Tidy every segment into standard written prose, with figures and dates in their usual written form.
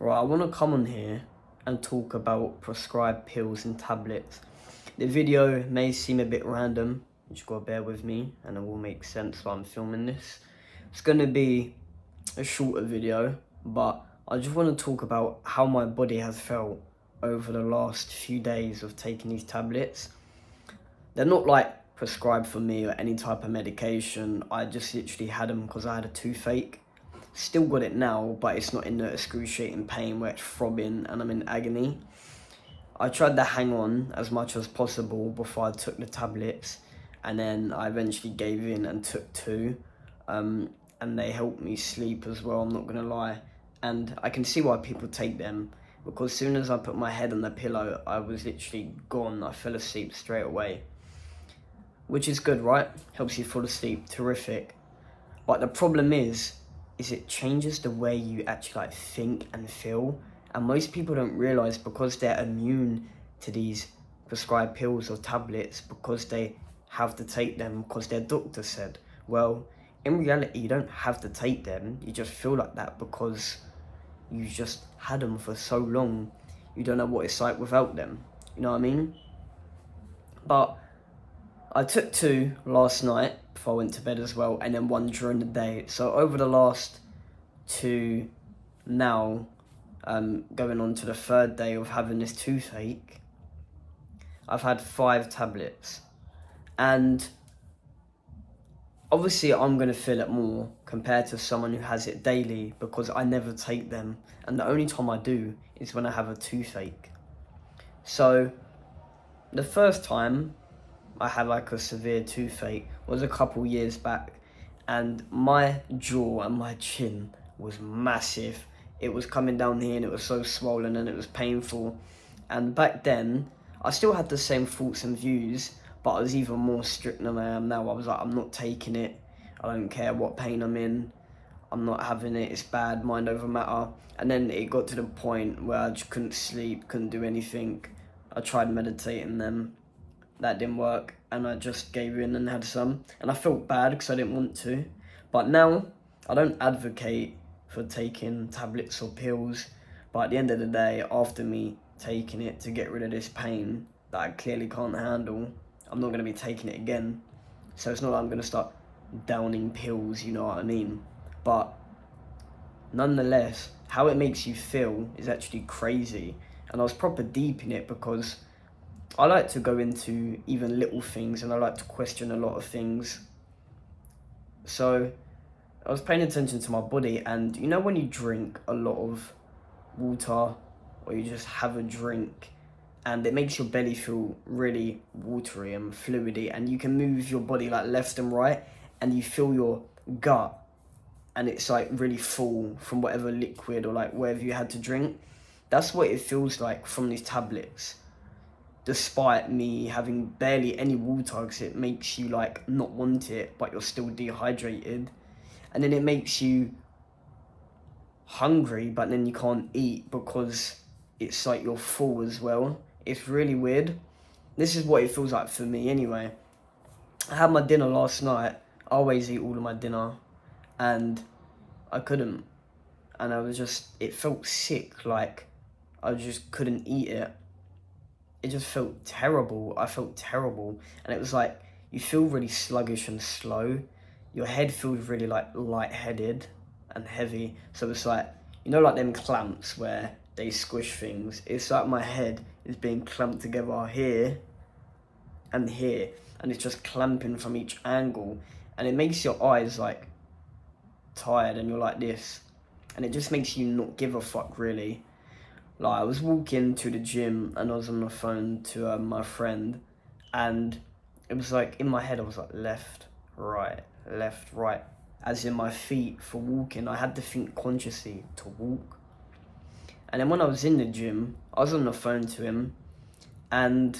Right, I want to come on here and talk about prescribed pills and tablets. The video may seem a bit random, you just gotta bear with me and it will make sense while I'm filming this. It's gonna be a shorter video, but I just want to talk about how my body has felt over the last few days of taking these tablets. They're not like prescribed for me or any type of medication. I just literally had them because I had a toothache. Still got it now, but it's not in the excruciating pain where it's throbbing and I'm in agony. I tried to hang on as much as possible before I took the tablets, and then I eventually gave in and took two. And they helped me sleep as well, I'm not gonna lie. And I can see why people take them, because as soon as I put my head on the pillow, I was literally gone. I fell asleep straight away. Which is good, right? Helps you fall asleep, terrific. But the problem is it changes the way you actually think and feel. And most people don't realize, because they're immune to these prescribed pills or tablets, because they have to take them because their doctor said. Well, in reality, you don't have to take them. You just feel like that because you just had them for so long. You don't know what it's like without them. You know what I mean? But I took two last night before I went to bed as well, and then one during the day. So over the last two now, going on to the third day of having this toothache, I've had 5 tablets. And obviously I'm going to feel it more compared to someone who has it daily, because I never take them. And the only time I do is when I have a toothache. So the first time I had like a severe toothache was a couple years back, and my jaw and my chin was massive. It was coming down here and it was so swollen and it was painful. And back then I still had the same thoughts and views, but I was even more strict than I am now. I was like, I'm not taking it. I don't care what pain I'm in. I'm not having it. It's bad, mind over matter. And then it got to the point where I just couldn't sleep, couldn't do anything. I tried meditating then. That didn't work, and I just gave in and had some, and I felt bad because I didn't want to. But now I don't advocate for taking tablets or pills, but at the end of the day, after me taking it to get rid of this pain that I clearly can't handle, I'm not going to be taking it again. So it's not like I'm going to start downing pills, you know what I mean? But nonetheless, how it makes you feel is actually crazy. And I was proper deep in it because I like to go into even little things, and I like to question a lot of things. So I was paying attention to my body, and you know when you drink a lot of water, or you just have a drink, and it makes your belly feel really watery and fluidy, and you can move your body like left and right, and you feel your gut, and it's like really full from whatever liquid or like whatever you had to drink. That's what it feels like from these tablets, despite me having barely any water, because it makes you like not want it, but you're still dehydrated. And then it makes you hungry, but then you can't eat because it's like you're full as well. It's really weird. This is what it feels like for me anyway. I had my dinner last night. I always eat all of my dinner, and I couldn't. And I was just, it felt sick, like I just couldn't eat it. It just felt terrible. I felt terrible. And it was like, you feel really sluggish and slow. Your head feels really like lightheaded and heavy. So it's like, you know, like them clamps where they squish things. It's like my head is being clamped together here and here. And it's just clamping from each angle. And it makes your eyes like tired, and you're like this. And it just makes you not give a fuck, really. Like, I was walking to the gym and I was on the phone to my friend, and it was like in my head I was like left, right, as in my feet for walking. I had to think consciously to walk. And then when I was in the gym, I was on the phone to him, and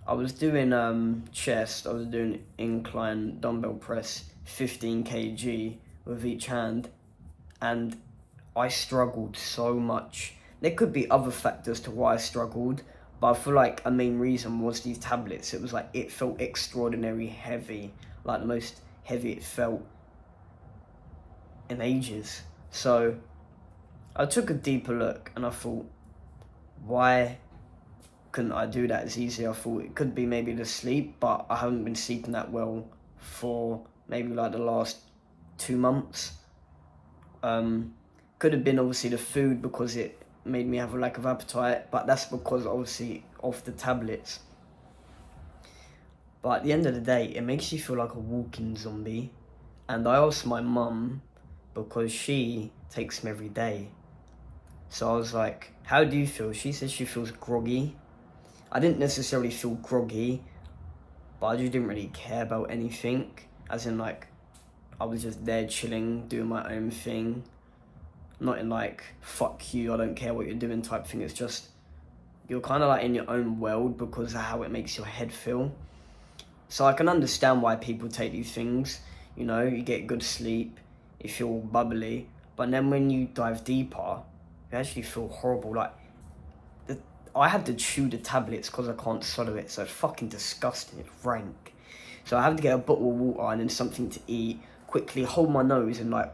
I was doing chest. I was doing incline dumbbell press, 15 kg with each hand, and I struggled so much. There could be other factors to why I struggled, but I feel like a main reason was these tablets. It was like, it felt extraordinarily heavy, like the most heavy it felt in ages. So I took a deeper look and I thought, why couldn't I do that as easy? I thought it could be maybe the sleep, but I haven't been sleeping that well for maybe like the last 2 months. Could have been obviously the food because it made me have a lack of appetite, but that's because obviously of the tablets. But at the end of the day, it makes you feel like a walking zombie. And I asked my mum because she takes them every day. So I was like, how do you feel? She says she feels groggy. I didn't necessarily feel groggy, but I just didn't really care about anything. As in, like, I was just there chilling, doing my own thing. Not in like, fuck you, I don't care what you're doing type thing. It's just, you're kind of like in your own world because of how it makes your head feel. So I can understand why people take these things. You know, you get good sleep, you feel bubbly, but then when you dive deeper, you actually feel horrible. Like, I have to chew the tablets because I can't swallow it, so it's fucking disgusting, it's rank. So I have to get a bottle of water and then something to eat, quickly hold my nose and like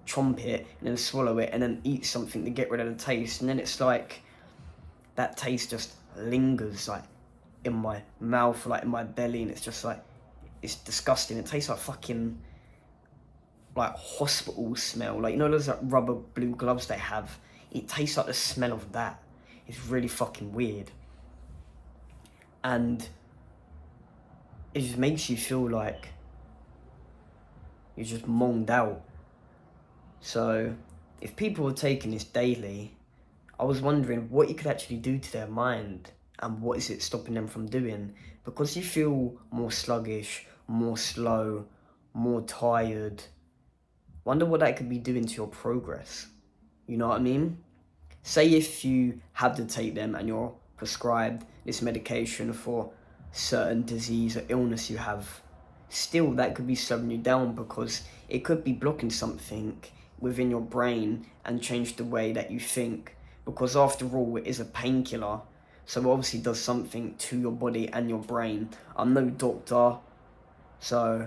chomp it, and then swallow it, and then eat something to get rid of the taste, and then it's like, that taste just lingers like in my mouth, like in my belly, and it's just like, it's disgusting. It tastes like fucking like hospital smell, like, you know those like rubber blue gloves they have? It tastes like the smell of that. It's really fucking weird, and it just makes you feel like you're just monged out. So if people were taking this daily, I was wondering what you could actually do to their mind and what is it stopping them from doing, because you feel more sluggish, more slow, more tired. Wonder what that could be doing to your progress. You know what I mean? Say if you have to take them and you're prescribed this medication for certain disease or illness you have, still that could be slowing you down because it could be blocking something within your brain and change the way that you think, because after all it is a painkiller, so it obviously does something to your body and your brain. I'm no doctor, so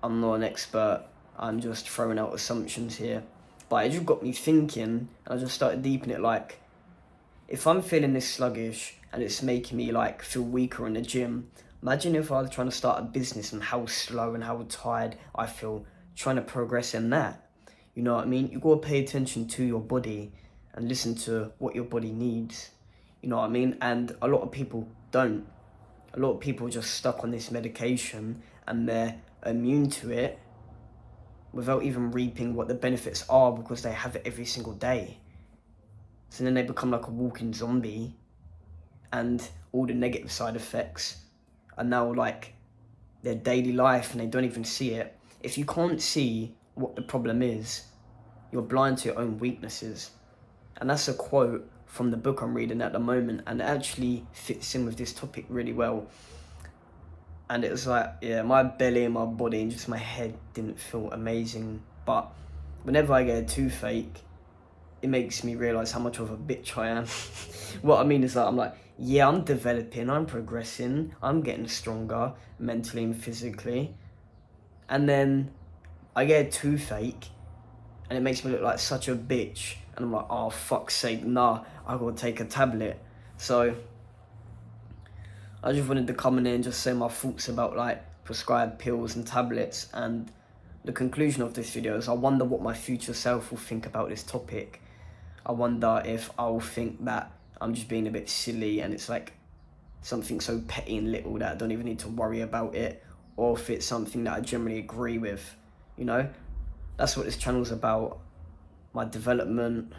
I'm not an expert, I'm just throwing out assumptions here, but it just got me thinking, and I just started deepening it. Like, if I'm feeling this sluggish and it's making me like feel weaker in the gym, imagine if I was trying to start a business and how slow and how tired I feel trying to progress in that. You know what I mean? You gotta pay attention to your body and listen to what your body needs. You know what I mean? And a lot of people don't. A lot of people are just stuck on this medication and they're immune to it without even reaping what the benefits are because they have it every single day. So then they become like a walking zombie, and all the negative side effects are now like their daily life and they don't even see it. If you can't see what the problem is, you're blind to your own weaknesses. And that's a quote from the book I'm reading at the moment, and it actually fits in with this topic really well. And it was like, yeah, my belly and my body and just my head didn't feel amazing. But whenever I get a toothache, it makes me realise how much of a bitch I am. What I mean is that I'm like, yeah, I'm developing, I'm progressing, I'm getting stronger mentally and physically. And then I get a toothache and it makes me look like such a bitch. And I'm like, oh, fuck's sake, nah, I gotta take a tablet. So I just wanted to come in and just say my thoughts about like prescribed pills and tablets. And the conclusion of this video is I wonder what my future self will think about this topic. I wonder if I'll think that I'm just being a bit silly and it's like something so petty and little that I don't even need to worry about it, or if it's something that I generally agree with, you know? That's what this channel's about. My development,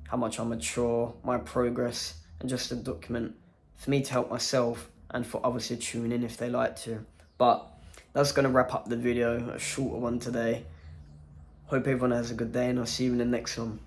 how much I mature, my progress, and just a document for me to help myself and for others to tune in if they like to. But that's gonna wrap up the video, a shorter one today. Hope everyone has a good day and I'll see you in the next one.